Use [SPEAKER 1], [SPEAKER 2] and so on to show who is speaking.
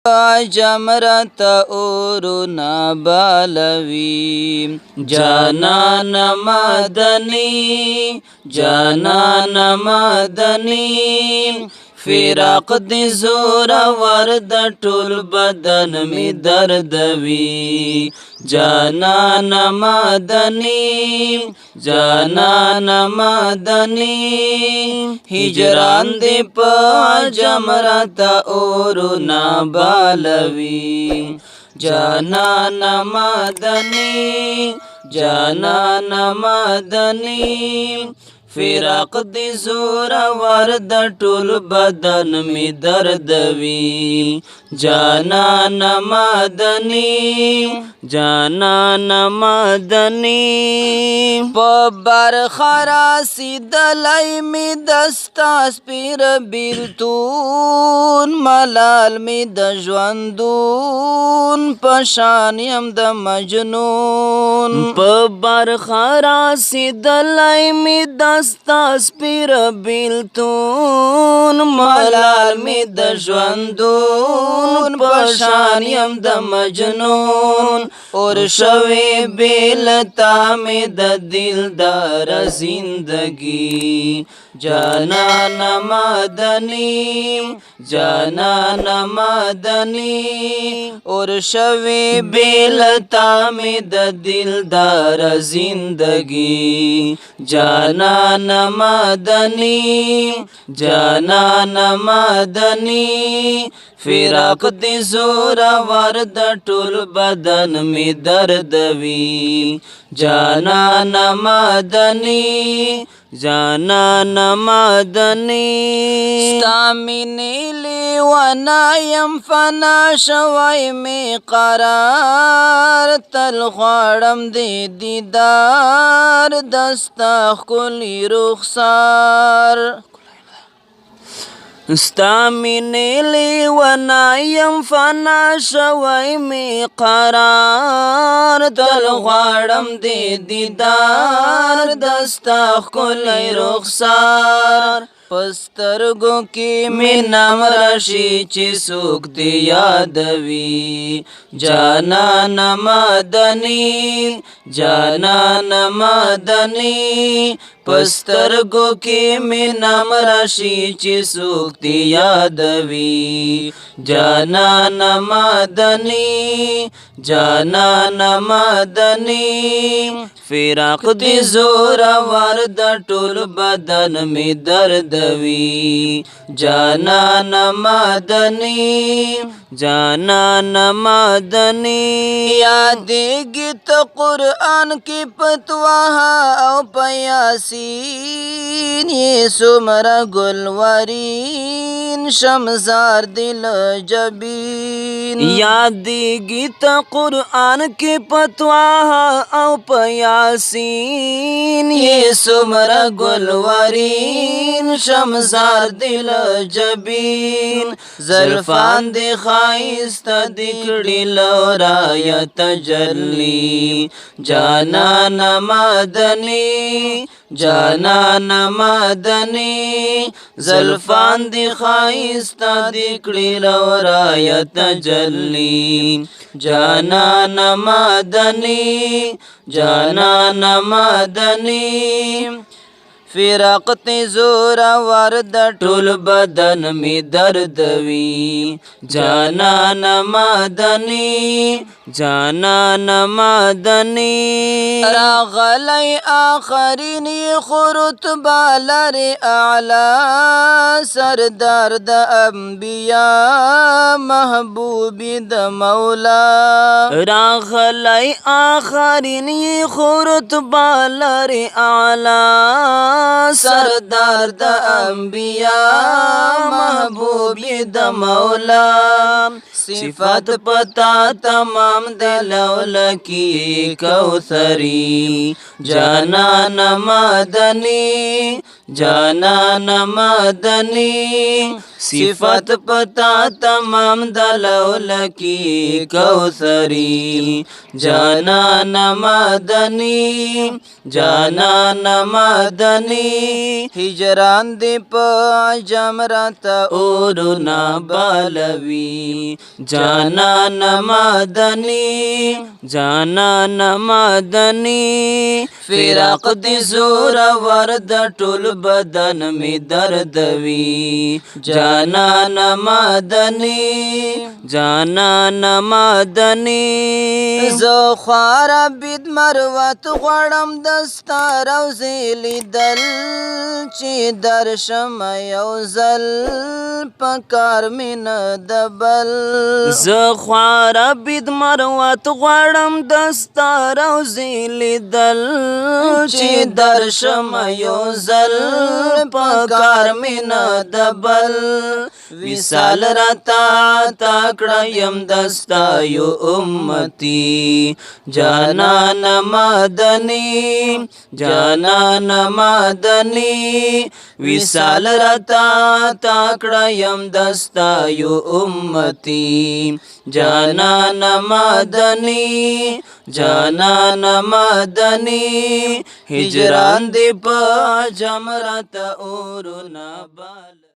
[SPEAKER 1] जमरत औरुना बालवी जानान मदनी जानान मदनी फिराक दी जोर वर्द टुल बदन में दर्द वी जानान मदनी जानान मदनी हिजरान दे प जमरत औरुना बालवी जानान मदनी जानान मदनी फिराक दी जोर वर्द टुल बदन में दर्द वी जानान मदनी जानान मदनी पबर खरासी दलाई में दस्तास पीर बिल्तून मलाल में दजवंदून पशानियम द मजनून पबर खरासी दलाई में दस्तास पीर बिल्तून मलाल में दजवंदून पशानियम द मजनून और शवे बेलता में द दिलदार जिंदगी जानान मदनी जानान मदनी और शवे बेलता में द दिलदार जिंदगी जानान मदनी जानान मदनी फिराक दी जोर वर्द टुल बदन में दर्द वी जानान मदनी जानान मदनी स्तामिनी वनायम फना शवाई में करार तल ख्वाड़म दे दीदार दस्ता कुली रुखसार स्तामिनी वनायम फना शवाई में करार तल ख्वाड़म दे दीदार दस्ता कुली रुखसार पस्तरगो की में नाम राशि ची सुख यादवी जानान मदनी जानान मदनी पस्तरगो की में नाम राशि ची सुख यादवी जानान मदनी जानान मदनी फिराक दी जोर वर्द टुल बदन में दर्द वी जानान मदनी जानान मदनी यादेगी तो कुरान की पतवाहा औ पयासीन ये सुमरा गुलवरीन शमजार दिल जबीन यादेगी तो कुरान की पतवाहा औ पयासीन ये सुमरा गुलवरीन शमजार दिल जबीन ज़ल्फ़ान दे खाइस्ता दिखड़ी लौराया तजल्ली जानान मदनी जानान मदनी ज़ल्फ़ान दे खाइस्ता दिखड़ी लौराया तजल्ली जानान मदनी जानान मदनी फिराकते जोरा वर्द टुल बदन में दर्द वी जानान मदनी जानान मदनी रागलई आखरीन ये खुरुत बालर आला सरदार द अंबिया महबूबी द मौला रागलई आखरीन ये खुरुत बालर आला सरदार द अंबिया महबूबी द मौला सिफत पता तमाम दिलौल की कौसरी जानान मदनी जानान मदनी صفت پتا تمام دلولکی کوثری جانان مدنی جانان مدنی ہجران دی پا جمرات اورنا بالوی جانان مدنی جانان مدنی فراق دی زور ورد ټول بدن می دردوی جانان مدنی جانان مدنی زو خوار بید مروت غړم دستا روزی لیدل چی درشم یوزل پکار من دبل زو خوار بید مروت غړم دستا روزی لیدل چی درشم یوزل پکار من دبل وصال رتا تاکڑا یم دستا یو امتی جانان مدنی جانان مدنی وصال رتا تاکڑا یم دستا یو امتی جانان مدنی جانان مدنی ہجران دی پا جمرات اورنا بال